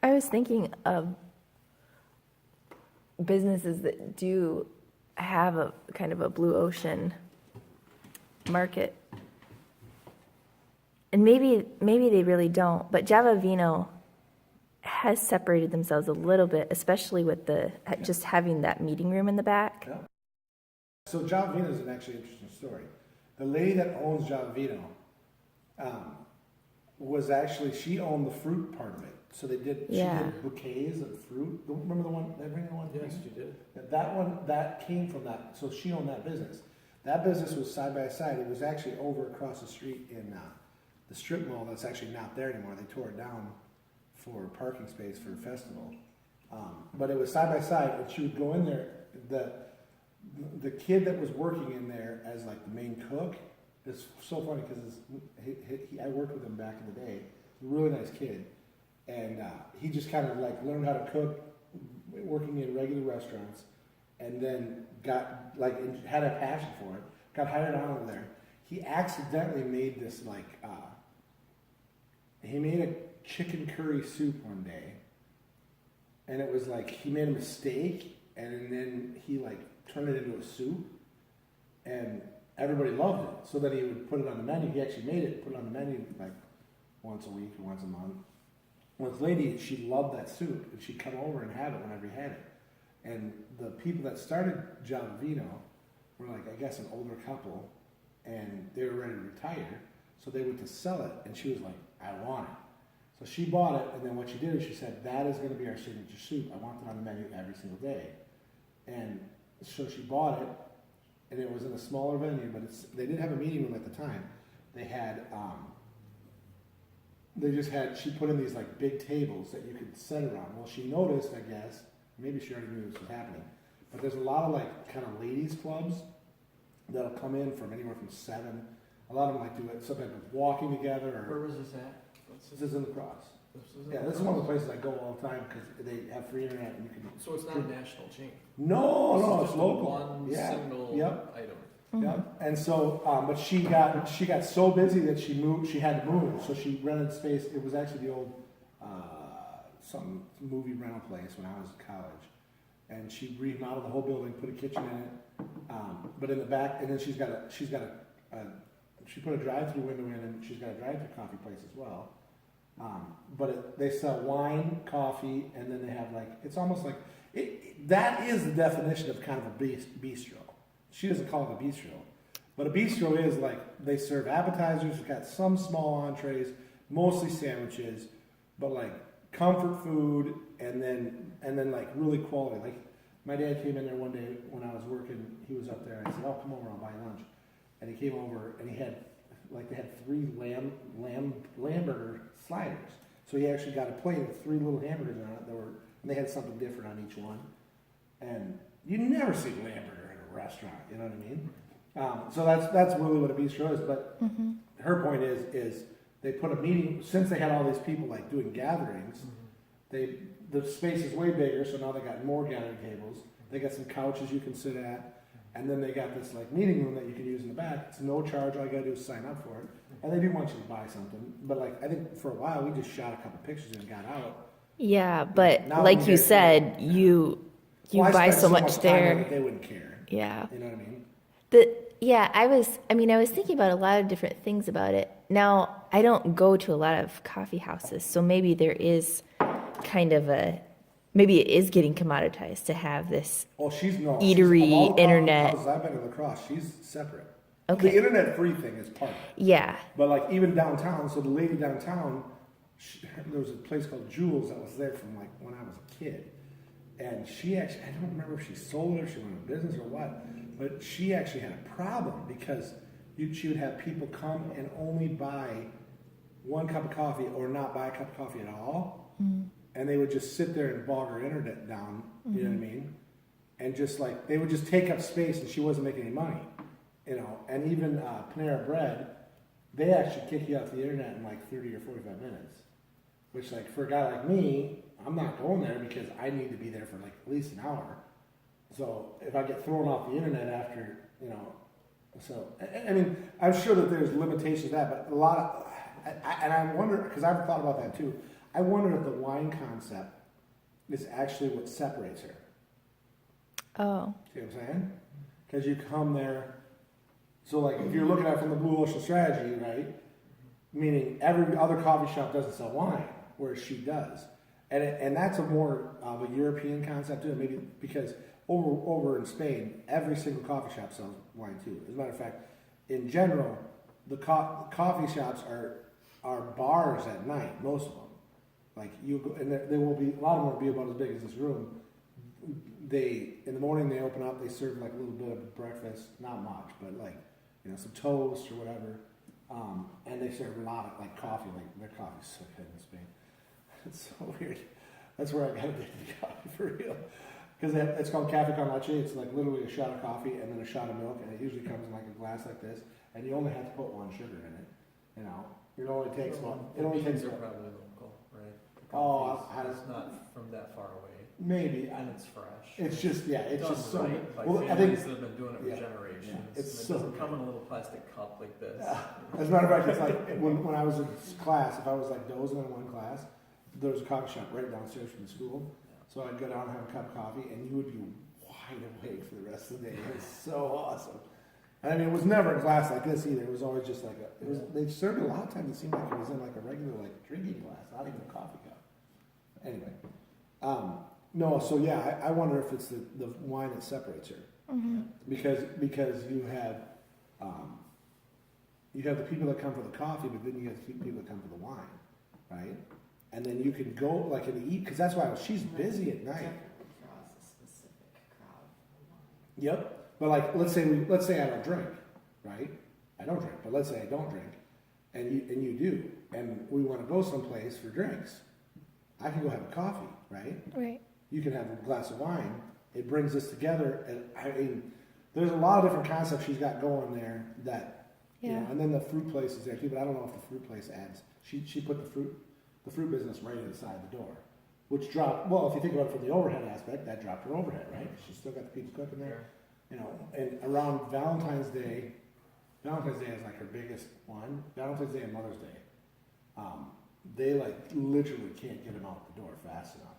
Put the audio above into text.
I was thinking of businesses that do have a kind of a blue ocean market. And maybe they really don't, but Java Vino has separated themselves a little bit, especially with the just having that meeting room in the back. Yeah. So Java Vino is an actually interesting story. The lady that owns Java Vino was actually, she owned the fruit part of it. So she did bouquets of fruit. Remember the one, Yes, you did. That one, that came from that. So she owned that business. That business was side by side. It was actually over across the street in the strip mall that's actually not there anymore. They tore it down for parking space for a festival. But it was side by side, and she would go in there. The kid that was working in there as like the main cook is so funny because I worked with him back in the day. He's a really nice kid. And he just kind of like learned how to cook working in regular restaurants, and then got like had a passion for it, got hired on over there. He accidentally made this like, he made a chicken curry soup one day, and it was like he made a mistake, and then he like turned it into a soup, and everybody loved it. So then he would put it on the menu. He actually made it and put it on the menu like once a week or once a month. Well, this lady, she loved that soup, and she'd come over and have it whenever he had it. And the people that started Java Vino were like, I guess, an older couple, and they were ready to retire, so they went to sell it, and she was like, I want it. So she bought it, and then what she did is she said, that is going to be our signature soup. I want it on the menu every single day. And so she bought it, and it was in a smaller venue, but they didn't have a meeting room at the time. They had... she put in these like big tables that you could sit around. Well, she noticed, I guess, maybe she already knew this was happening, but there's a lot of like kind of ladies clubs that'll come in from anywhere from 7. A lot of them like do it, some type of walking together. Where was this at? This is in the Crosse. This is one of the places I go all the time because they have free internet and you can. So it's not a national chain. No, it's local. One single item. Mm-hmm. Yeah, and so, but she got so busy that she moved. She had to move, so she rented space. It was actually the old some movie rental place when I was in college, and she remodeled the whole building, put a kitchen in it, but in the back, and then she put a drive-through window in, and she's got a drive-through coffee place as well. They sell wine, coffee, and then they have like it's almost like that is the definition of kind of a bistro. She doesn't call it a bistro, but a bistro is like they serve appetizers, they've got some small entrees, mostly sandwiches, but like comfort food, and then like really quality. Like my dad came in there one day when I was working. He was up there. I said, "Oh, come over, I'll buy you lunch." And he came over and he had like they had 3 lamb burger sliders. So he actually got a plate with 3 little hamburgers on it. And they had something different on each one. And you never see lamb burger in a restaurant. You know what I mean? So that's really what a bistro is. But her point is they put a meeting since they had all these people like doing gatherings. The space is way bigger, so now they got more gathering tables. They got some couches you can sit at. And then they got this like meeting room that you can use in the back. It's no charge. All you gotta do is sign up for it. And they do want you to buy something. But like I think for a while we just shot a couple pictures and got out. Yeah, but like you said, you buy so much there. That they wouldn't care. Yeah. You know what I mean? I was thinking about a lot of different things about it. Now, I don't go to a lot of coffee houses, so maybe there is kind of maybe it is getting commoditized to have this eatery internet. I've been to La Crosse. She's separate. Okay. The internet free thing is part of it. Yeah. But like even downtown, so the lady downtown, there was a place called Jules that was there from like when I was a kid. And she actually, I don't remember if she sold it or she went into business or what, but she actually had a problem because she would have people come and only buy 1 cup of coffee or not buy a cup of coffee at all. And they would just sit there and bog her internet down, you know what I mean? And just like, they would just take up space and she wasn't making any money, you know? And even Panera Bread, they actually kick you off the internet in like 30 or 45 minutes. Which like, for a guy like me, I'm not going there because I need to be there for like at least an hour. So if I get thrown off the internet after, you know, so, I mean, I'm sure that there's limitations to that, but a lot of, and I wonder, because I've thought about that too, I wonder if the wine concept is actually what separates her. Oh, See what I'm saying? Because you come there, so like if you're looking at it from the Blue Ocean strategy, right? Meaning every other coffee shop doesn't sell wine, whereas she does, and that's a more of a European concept too. Maybe because over in Spain, every single coffee shop sells wine too. As a matter of fact, in general, the coffee shops are bars at night. Most of them, like you go, and there will be a lot of them will be about as big as this room. They in the morning they open up, they serve like a little bit of breakfast, not much, but like some toast or whatever, and they serve a lot of like coffee. Like their coffee's so good in Spain. It's so weird. That's where I got addicted to coffee for real. Because it's called cafe con leche. It's like literally a shot of coffee and then a shot of milk, and it usually comes in like a glass like this, and you only have to put one sugar in it. It only takes about. It only takes. Are probably local, right? Oh, It's not from that far away. Maybe. And it's fresh. It's just it's done just so. right by Well, I families think that have been doing it for yeah, generations. yeah, it's And it so doesn't come good. in a little plastic cup like this. Yeah. As a matter of fact, it's like when I was in class, if I was like dozing in one class, there was a coffee shop right downstairs from the school. So I'd go down and have a cup of coffee, and you would be wide awake for the rest of the day. It was so awesome. And I mean, it was never a glass like this either. It was always just like they served it a lot of times. It seemed like it was in like a regular like drinking glass, not even a coffee cup. Anyway, no. So yeah, I wonder if it's the wine that separates her, because you have the people that come for the coffee, but then you have the people that come for the wine, right? And then you can go like and eat because that's why she's busy at night. Yep. But like, let's say I don't drink, right? I don't drink, but let's say I don't drink, and you do, and we want to go someplace for drinks. I can go have a coffee, right? right. You can have a glass of wine. It brings us together, and I mean, there's a lot of different concepts she's got going there that, and then the fruit place is there too. But I don't know if the fruit place adds. She put the fruit business right inside the door, which dropped. Well, if you think about it from the overhead aspect, that dropped her overhead, right? She's still got the people cooking there. And around Valentine's Day is like her biggest one. Valentine's Day and Mother's Day. They like literally can't get them out the door fast enough.